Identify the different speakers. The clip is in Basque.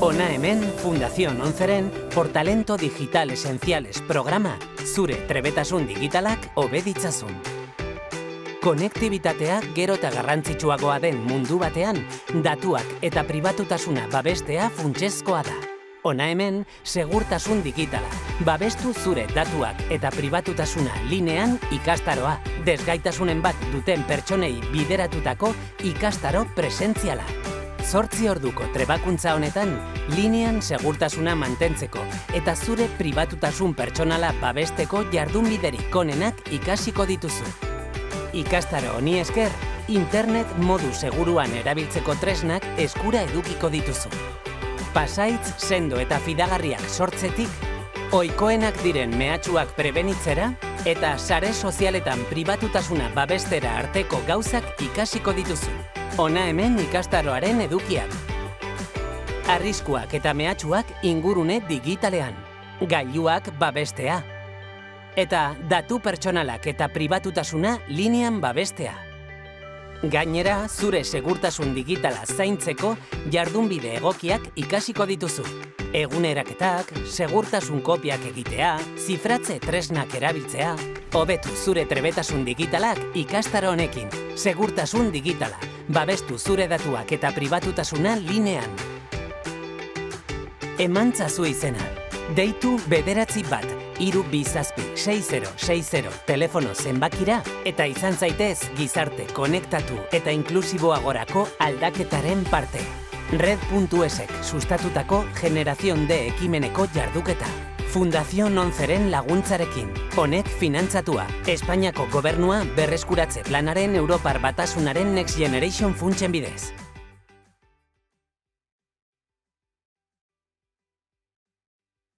Speaker 1: Hona hemen Fundación Onzeren Portalento Digital Esenciales programa zure trebetasun digitalak hobe ditzazun. Konektibitatea gero eta garrantzitsuagoa den mundu batean, datuak eta pribatutasuna babestea funtsezkoa da. Hona hemen, segurtasun digitala. Babestu zure datuak eta pribatutasuna linean ikastaroa. Desgaitasunen bat duten pertsonei bideratutako ikastaro presentziala. 8 orduko trebakuntza honetan, linean segurtasuna mantentzeko eta zure pribatutasun pertsonala babesteko jardunbiderik onenak ikasiko dituzu. Ikastaro honi esker, internet modu seguruan erabiltzeko tresnak eskura edukiko dituzu. Pasaitz sendo eta fidagarriak sortzetik, ohikoenak diren mehatxuak prebenitzera eta sare sozialetan pribatutasuna babestera arteko gauzak ikasiko dituzu. Hona hemen ikastaroaren edukiak. Arriskuak eta mehatxuak ingurune digitalean. Gailuak babestea. Eta datu pertsonalak eta pribatutasuna linean babestea. Gainera, zure segurtasun digitala zaintzeko jardunbide egokiak ikasiko dituzu. Eguneraketak, segurtasun kopiak egitea, zifratze tresnak erabiltzea. Hobetu zure trebetasun digitalak ikastaro honekin. Segurtasun digitala. Babestu zure datuak eta pribatutasuna linean. Emantzazu izena. Deitu 9-1-3-2-7-6060 telefono zenbakira eta izan zaitez gizarte konektatu eta inklusiboagorako aldaketaren parte. Red.esek sustatutako Generación D ekimeneko jarduketa. Fundación Onzeren laguntzarekin. Honek finantzatua. Espainiako gobernua berreskuratze planaren Europar Batasunaren Next Generation funtsen bidez.